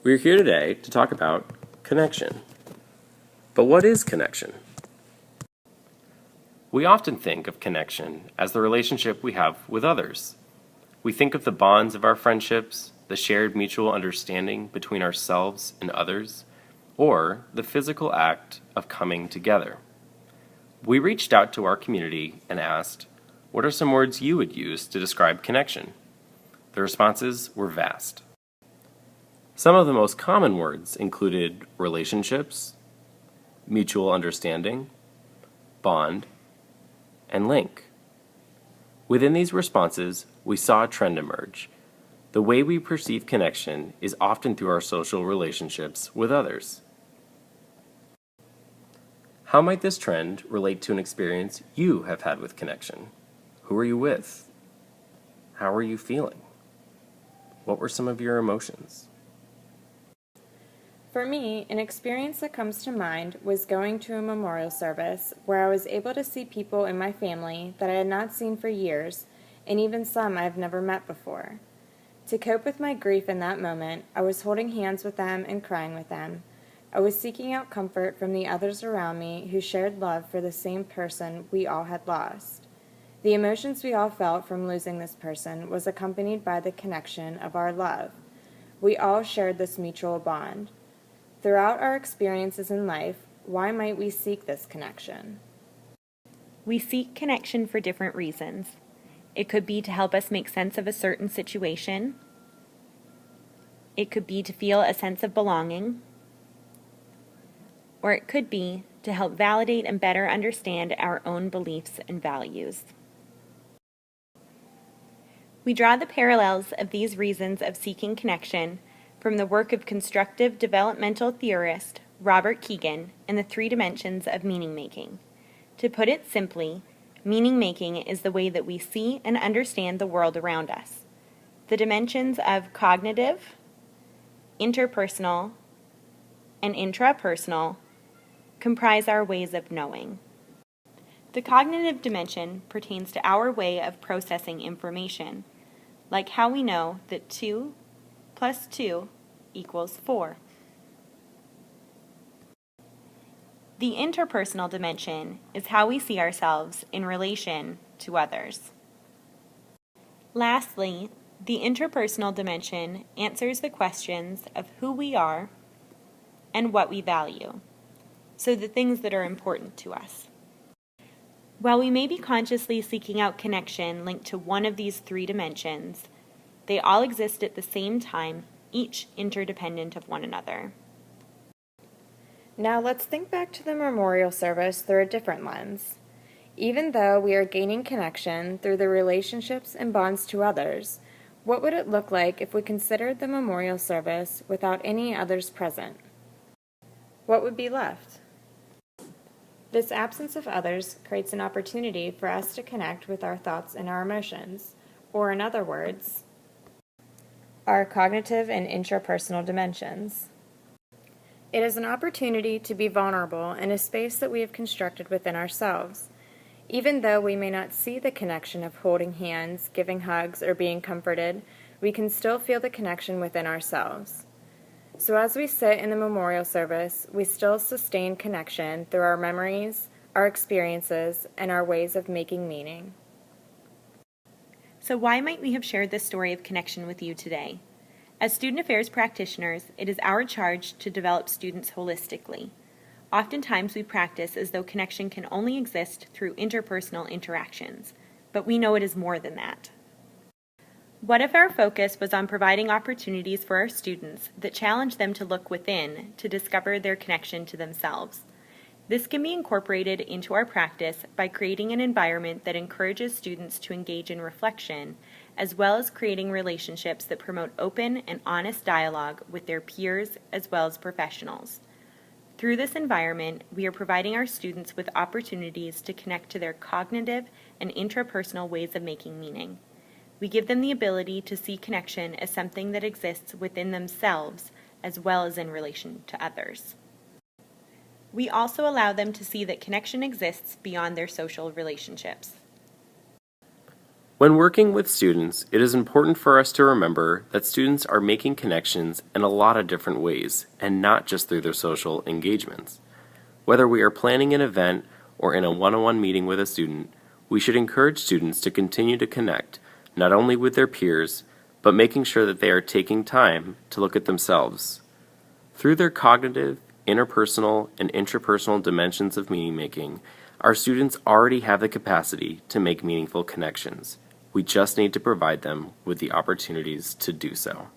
We're here today to talk about connection. But what is connection? We often think of connection as the relationship we have with others. We think of the bonds of our friendships, the shared mutual understanding between ourselves and others, or the physical act of coming together. We reached out to our community and asked, what are some words you would use to describe connection? The responses were vast. Some of the most common words included relationships, mutual understanding, bond, and link. Within these responses, we saw a trend emerge. The way we perceive connection is often through our social relationships with others. How might this trend relate to an experience you have had with connection? Who are you with? How are you feeling? What were some of your emotions? For me, an experience that comes to mind was going to a memorial service where I was able to see people in my family that I had not seen for years, and even some I have never met before. To cope with my grief in that moment, I was holding hands with them and crying with them. I was seeking out comfort from the others around me who shared love for the same person we all had lost. The emotions we all felt from losing this person was accompanied by the connection of our love. We all shared this mutual bond. Throughout our experiences in life, why might we seek this connection? We seek connection for different reasons. It could be to help us make sense of a certain situation. It could be to feel a sense of belonging. Or it could be to help validate and better understand our own beliefs and values. We draw the parallels of these reasons of seeking connection from the work of constructive developmental theorist Robert Kegan and the 3 dimensions of meaning-making. To put it simply, meaning-making is the way that we see and understand the world around us. The dimensions of cognitive, interpersonal, and intrapersonal comprise our ways of knowing. The cognitive dimension pertains to our way of processing information, like how we know that 2 plus 2 equals 4. The interpersonal dimension is how we see ourselves in relation to others. Lastly, the interpersonal dimension answers the questions of who we are and what we value, so the things that are important to us. While we may be consciously seeking out connection linked to one of these 3 dimensions, they all exist at the same time, each interdependent of one another. Now let's think back to the memorial service through a different lens. Even though we are gaining connection through the relationships and bonds to others, what would it look like if we considered the memorial service without any others present? What would be left? This absence of others creates an opportunity for us to connect with our thoughts and our emotions, or in other words, our cognitive and intrapersonal dimensions. It is an opportunity to be vulnerable in a space that we have constructed within ourselves. Even though we may not see the connection of holding hands, giving hugs, or being comforted, we can still feel the connection within ourselves. So as we sit in the memorial service, we still sustain connection through our memories, our experiences, and our ways of making meaning. So why might we have shared this story of connection with you today? As student affairs practitioners, it is our charge to develop students holistically. Oftentimes we practice as though connection can only exist through interpersonal interactions, but we know it is more than that. What if our focus was on providing opportunities for our students that challenge them to look within to discover their connection to themselves? This can be incorporated into our practice by creating an environment that encourages students to engage in reflection, as well as creating relationships that promote open and honest dialogue with their peers as well as professionals. Through this environment, we are providing our students with opportunities to connect to their cognitive and intrapersonal ways of making meaning. We give them the ability to see connection as something that exists within themselves as well as in relation to others. We also allow them to see that connection exists beyond their social relationships. When working with students, it is important for us to remember that students are making connections in a lot of different ways, and not just through their social engagements. Whether we are planning an event or in a one-on-one meeting with a student, we should encourage students to continue to connect, not only with their peers, but making sure that they are taking time to look at themselves. Through their cognitive, interpersonal, and intrapersonal dimensions of meaning making, our students already have the capacity to make meaningful connections. We just need to provide them with the opportunities to do so.